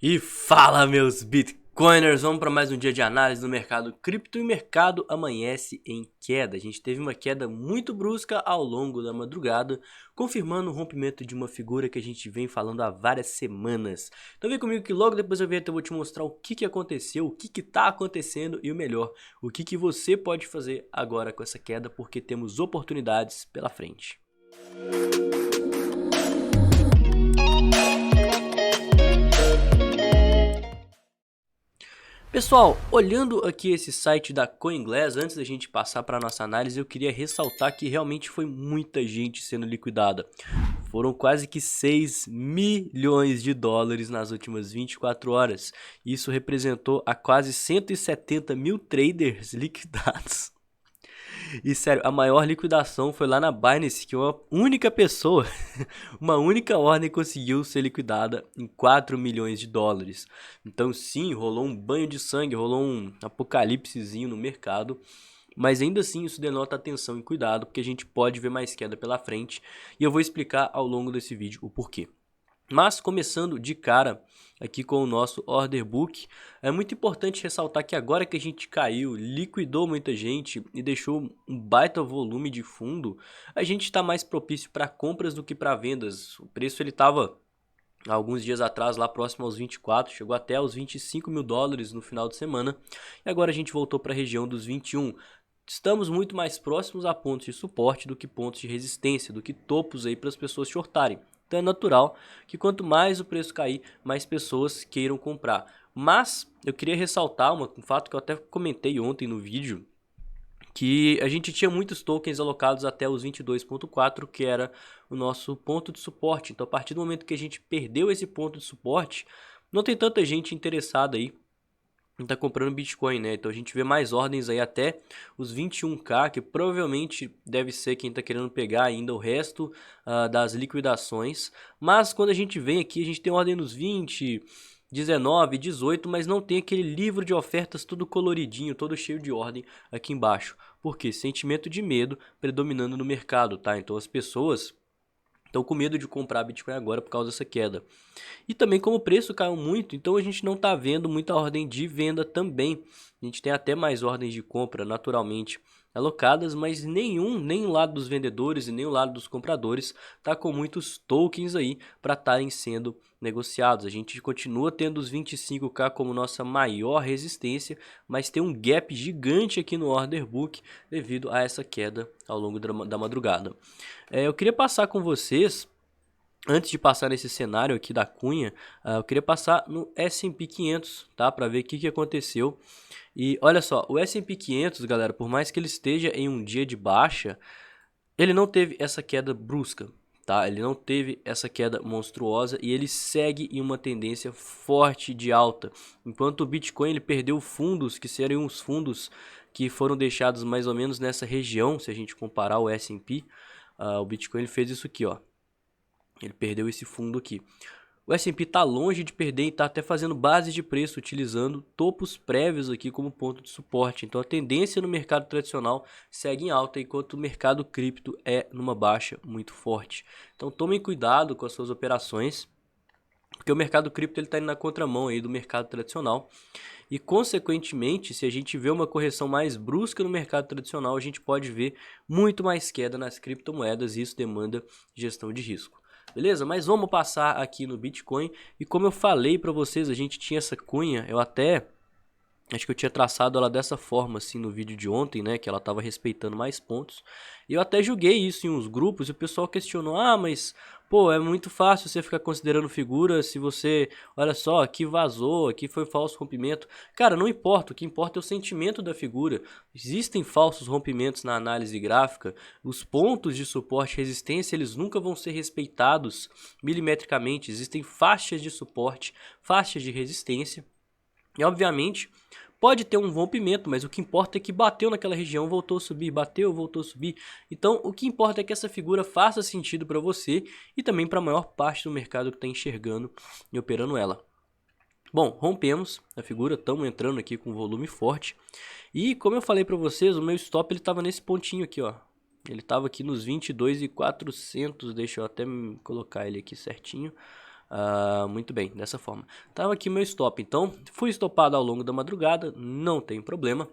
E fala, meus Bitcoiners, vamos para mais um dia de análise no mercado cripto e o mercado amanhece em queda. A gente teve uma queda muito brusca ao longo da madrugada, confirmando o rompimento de uma figura que a gente vem falando há várias semanas. Então vem comigo que logo depois eu vou te mostrar o que aconteceu, o que está acontecendo e o melhor, o que você pode fazer agora com essa queda, porque temos oportunidades pela frente. Pessoal, olhando aqui esse site da CoinGlass, antes da gente passar para a nossa análise, eu queria ressaltar que realmente foi muita gente sendo liquidada. Foram quase que 6 milhões de dólares nas últimas 24 horas. Isso representou a quase 170 mil traders liquidados. E sério, a maior liquidação foi lá na Binance, que uma única pessoa, uma única ordem conseguiu ser liquidada em 4 milhões de dólares. Então sim, rolou um banho de sangue, rolou um apocalipsezinho no mercado. Mas ainda assim isso denota atenção e cuidado, porque a gente pode ver mais queda pela frente. E eu vou explicar ao longo desse vídeo o porquê. Mas começando de cara aqui com o nosso order book, é muito importante ressaltar que agora que a gente caiu, liquidou muita gente e deixou um baita volume de fundo, a gente está mais propício para compras do que para vendas. O preço ele estava alguns dias atrás lá próximo aos 24, chegou até aos 25 mil dólares no final de semana e agora a gente voltou para a região dos 21. Estamos muito mais próximos a pontos de suporte do que pontos de resistência, do que topos aí para as pessoas shortarem. Então é natural que quanto mais o preço cair, mais pessoas queiram comprar. Mas eu queria ressaltar um fato que eu até comentei ontem no vídeo, que a gente tinha muitos tokens alocados até os 22.4, que era o nosso ponto de suporte. Então a partir do momento que a gente perdeu esse ponto de suporte, não tem tanta gente interessada aí tá comprando Bitcoin, né? Então a gente vê mais ordens aí até os 21k, que provavelmente deve ser quem tá querendo pegar ainda o resto das liquidações. Mas quando a gente vem aqui, a gente tem ordem nos 20, 19, 18, mas não tem aquele livro de ofertas todo coloridinho, todo cheio de ordem aqui embaixo. Por quê? Sentimento de medo predominando no mercado, tá? Então as pessoas estão com medo de comprar Bitcoin agora por causa dessa queda. E também como o preço caiu muito, então a gente não está vendo muita ordem de venda também. A gente tem até mais ordens de compra naturalmente alocadas, mas nem o lado dos vendedores e nem o lado dos compradores está com muitos tokens aí para estarem sendo negociados. A gente continua tendo os 25k como nossa maior resistência, mas tem um gap gigante aqui no order book devido a essa queda ao longo da madrugada. Eu queria passar com vocês, antes de passar nesse cenário aqui da Cunha, eu queria passar no S&P 500, tá? Para ver o que aconteceu. E olha só, o S&P 500, galera, por mais que ele esteja em um dia de baixa, ele não teve essa queda brusca, tá? Ele não teve essa queda monstruosa e ele segue em uma tendência forte de alta. Enquanto o Bitcoin ele perdeu fundos, que seriam os fundos que foram deixados mais ou menos nessa região, se a gente comparar o S&P, o Bitcoin ele fez isso aqui, ó. Ele perdeu esse fundo aqui. O S&P está longe de perder e está até fazendo base de preço, utilizando topos prévios aqui como ponto de suporte. Então a tendência no mercado tradicional segue em alta, enquanto o mercado cripto é numa baixa muito forte. Então tomem cuidado com as suas operações, porque o mercado cripto está indo na contramão aí do mercado tradicional. E consequentemente, se a gente vê uma correção mais brusca no mercado tradicional, a gente pode ver muito mais queda nas criptomoedas e isso demanda gestão de risco. Beleza? Mas vamos passar aqui no Bitcoin. E como eu falei para vocês, a gente tinha essa cunha, acho que eu tinha traçado ela dessa forma assim no vídeo de ontem, né, que ela estava respeitando mais pontos. E eu até julguei isso em uns grupos e o pessoal questionou: "Ah, mas pô, é muito fácil você ficar considerando figura se você, olha só, aqui vazou, aqui foi falso rompimento". Cara, não importa, o que importa é o sentimento da figura. Existem falsos rompimentos na análise gráfica, os pontos de suporte e resistência, eles nunca vão ser respeitados milimetricamente. Existem faixas de suporte, faixas de resistência. E obviamente pode ter um rompimento, mas o que importa é que bateu naquela região, voltou a subir, bateu, voltou a subir. Então o que importa é que essa figura faça sentido para você e também para a maior parte do mercado que está enxergando e operando ela. Bom, rompemos a figura, estamos entrando aqui com volume forte. E como eu falei para vocês, o meu stop estava nesse pontinho aqui, ó. Ele estava aqui nos 22.400, deixa eu até colocar ele aqui certinho. Muito bem, dessa forma. Tava aqui meu stop, então fui estopado ao longo da madrugada, não tem problema.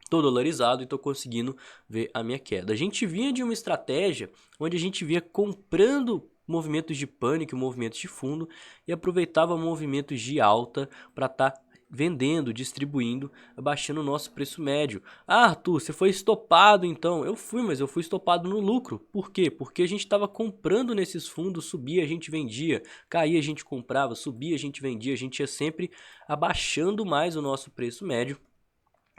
Tô dolarizado e tô conseguindo ver a minha queda. A gente vinha de uma estratégia onde a gente vinha comprando movimentos de pânico, movimentos de fundo e aproveitava movimentos de alta para estar vendendo, distribuindo, abaixando o nosso preço médio. Ah, Arthur, você foi estopado então. Eu fui, mas eu fui estopado no lucro. Por quê? Porque a gente estava comprando nesses fundos, subia, a gente vendia, caía, a gente comprava, subia, a gente vendia, a gente ia sempre abaixando mais o nosso preço médio.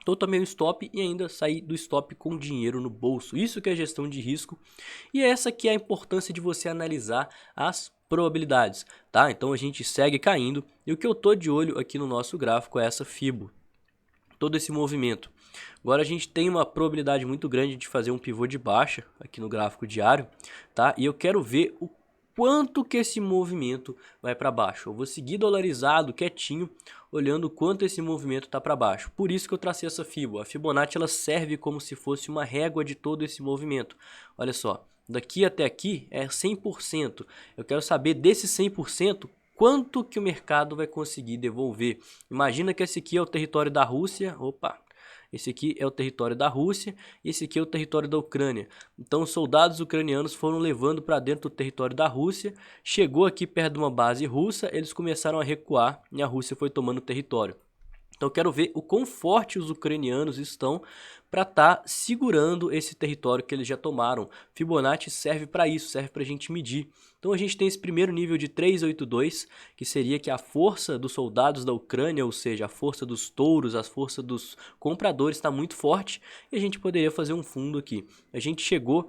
Então tomei um stop e ainda saí do stop com dinheiro no bolso. Isso que é gestão de risco e essa que é a importância de você analisar as probabilidades, tá? Então a gente segue caindo e o que eu tô de olho aqui no nosso gráfico é essa Fibo, todo esse movimento. Agora a gente tem uma probabilidade muito grande de fazer um pivô de baixa aqui no gráfico diário, tá? E eu quero ver o quanto que esse movimento vai para baixo. Eu vou seguir dolarizado, quietinho, olhando o quanto esse movimento está para baixo. Por isso que eu tracei essa Fibo. A Fibonacci ela serve como se fosse uma régua de todo esse movimento. Olha só, daqui até aqui é 100%. Eu quero saber desse 100%, quanto que o mercado vai conseguir devolver. Imagina que esse aqui é o território da Rússia. Opa! Esse aqui é o território da Rússia e esse aqui é o território da Ucrânia. Então os soldados ucranianos foram levando para dentro do território da Rússia, chegou aqui perto de uma base russa, eles começaram a recuar e a Rússia foi tomando o território. Então eu quero ver o quão forte os ucranianos estão para estar segurando esse território que eles já tomaram. Fibonacci serve para isso, serve para a gente medir. Então a gente tem esse primeiro nível de 382, que seria que a força dos soldados da Ucrânia, ou seja, a força dos touros, a força dos compradores está muito forte e a gente poderia fazer um fundo aqui. A gente chegou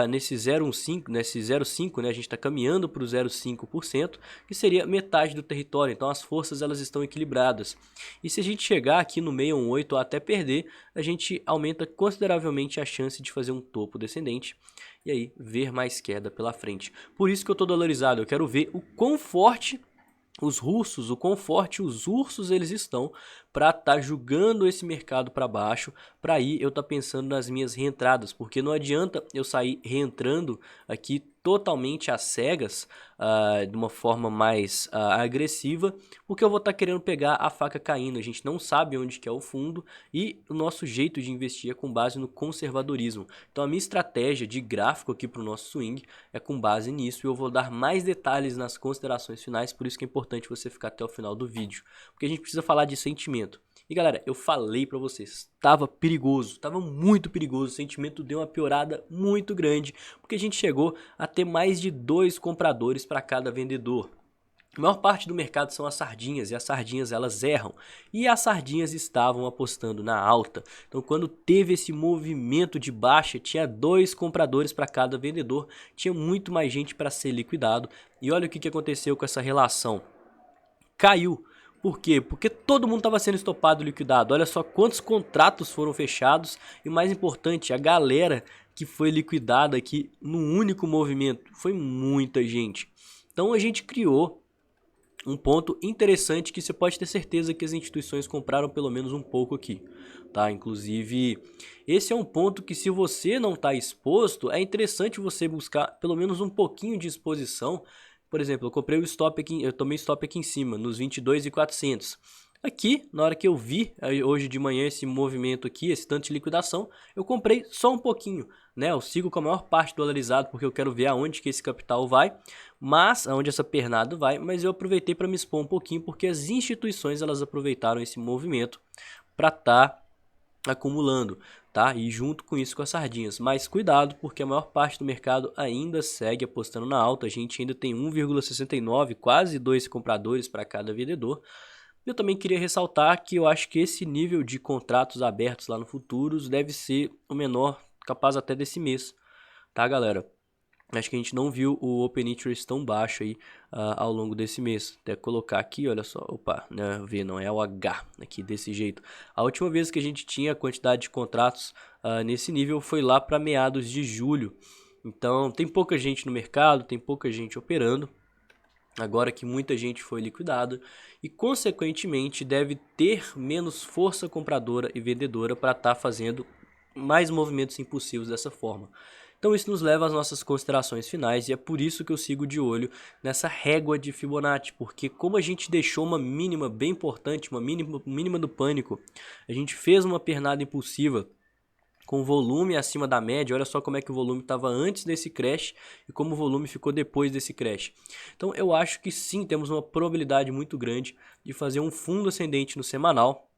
nesse 0,15, nesse 0,5, né? A gente está caminhando para o 0,5%, que seria metade do território. Então as forças elas estão equilibradas. E se a gente chegar aqui no 618 ou até perder, a gente aumenta consideravelmente a chance de fazer um topo descendente e aí ver mais queda pela frente. Por isso que eu tô dolarizado, eu quero ver o quão forte os russos, o quão forte os ursos eles estão para estar jogando esse mercado para baixo, para aí eu tá pensando nas minhas reentradas, porque não adianta eu sair reentrando aqui totalmente às cegas, de uma forma mais agressiva, porque eu vou estar querendo pegar a faca caindo, a gente não sabe onde que é o fundo e o nosso jeito de investir é com base no conservadorismo. Então a minha estratégia de gráfico aqui para o nosso swing é com base nisso e eu vou dar mais detalhes nas considerações finais, por isso que é importante você ficar até o final do vídeo, porque a gente precisa falar de sentimento. E galera, eu falei pra vocês, tava perigoso, tava muito perigoso, o sentimento deu uma piorada muito grande, porque a gente chegou a ter mais de 2 compradores para cada vendedor. A maior parte do mercado são as sardinhas e as sardinhas elas erram e as sardinhas estavam apostando na alta. Então quando teve esse movimento de baixa tinha 2 compradores para cada vendedor, tinha muito mais gente para ser liquidado e olha o que aconteceu com essa relação, caiu. Por quê? Porque todo mundo estava sendo estopado, liquidado. Olha só quantos contratos foram fechados e mais importante, a galera que foi liquidada aqui num único movimento. Foi muita gente. Então a gente criou um ponto interessante que você pode ter certeza que as instituições compraram pelo menos um pouco aqui, tá? Inclusive, esse é um ponto que se você não está exposto, é interessante você buscar pelo menos um pouquinho de exposição. Por exemplo, eu comprei o stop aqui, eu tomei stop aqui em cima, nos 22.400. Aqui, na hora que eu vi hoje de manhã esse movimento aqui, esse tanto de liquidação, eu comprei só um pouquinho, né? Eu sigo com a maior parte dolarizado porque eu quero ver aonde que esse capital vai, mas aonde essa pernada vai, mas eu aproveitei para me expor um pouquinho porque as instituições elas aproveitaram esse movimento para estar acumulando, tá? E junto com isso com as sardinhas. Mas cuidado, porque a maior parte do mercado ainda segue apostando na alta. A gente ainda tem 1,69, quase 2 compradores para cada vendedor. Eu também queria ressaltar que eu acho que esse nível de contratos abertos lá no futuros deve ser o menor, capaz até desse mês, tá, galera? Acho que a gente não viu o Open Interest tão baixo aí ao longo desse mês. Até colocar aqui, olha só, opa, não é o V, não é o H, aqui desse jeito. A última vez que a gente tinha a quantidade de contratos nesse nível foi lá para meados de julho. Então tem pouca gente no mercado, tem pouca gente operando. Agora que muita gente foi liquidada e consequentemente deve ter menos força compradora e vendedora para estar fazendo mais movimentos impulsivos dessa forma. Então isso nos leva às nossas considerações finais e é por isso que eu sigo de olho nessa régua de Fibonacci, porque como a gente deixou uma mínima bem importante, uma mínima do pânico, a gente fez uma pernada impulsiva com volume acima da média. Olha só como é que o volume estava antes desse crash e como o volume ficou depois desse crash. Então eu acho que sim, temos uma probabilidade muito grande de fazer um fundo ascendente no semanal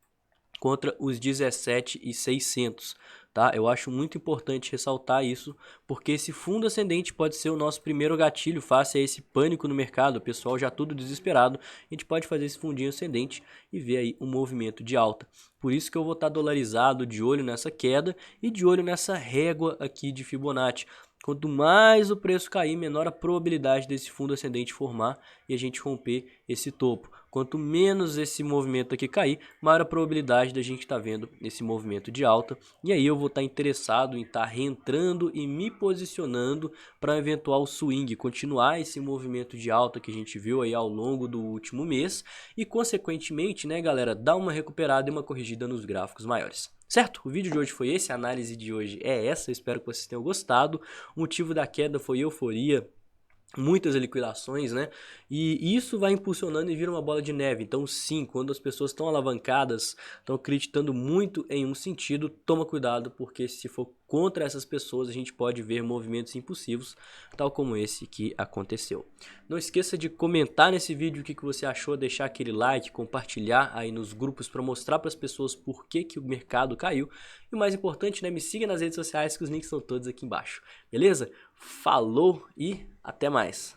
contra os 17.600, tá? Eu acho muito importante ressaltar isso, porque esse fundo ascendente pode ser o nosso primeiro gatilho face a esse pânico no mercado, o pessoal já tudo desesperado. A gente pode fazer esse fundinho ascendente e ver aí um movimento de alta. Por isso que eu vou estar dolarizado, de olho nessa queda e de olho nessa régua aqui de Fibonacci. Quanto mais o preço cair, menor a probabilidade desse fundo ascendente formar e a gente romper esse topo. Quanto menos esse movimento aqui cair, maior a probabilidade da gente estar vendo esse movimento de alta. E aí eu vou estar interessado em estar reentrando e me posicionando para um eventual swing, continuar esse movimento de alta que a gente viu aí ao longo do último mês e consequentemente, né, galera, dar uma recuperada e uma corrigida nos gráficos maiores. Certo? O vídeo de hoje foi esse, a análise de hoje é essa, eu espero que vocês tenham gostado. O motivo da queda foi euforia, muitas liquidações, né? E isso vai impulsionando e vira uma bola de neve. Então sim, quando as pessoas estão alavancadas, estão acreditando muito em um sentido, toma cuidado, porque se for contra essas pessoas, a gente pode ver movimentos impulsivos, tal como esse que aconteceu. Não esqueça de comentar nesse vídeo o que você achou, deixar aquele like, compartilhar aí nos grupos para mostrar para as pessoas por que o mercado caiu. E o mais importante, né, me siga nas redes sociais, que os links estão todos aqui embaixo. Beleza? Falou e até mais!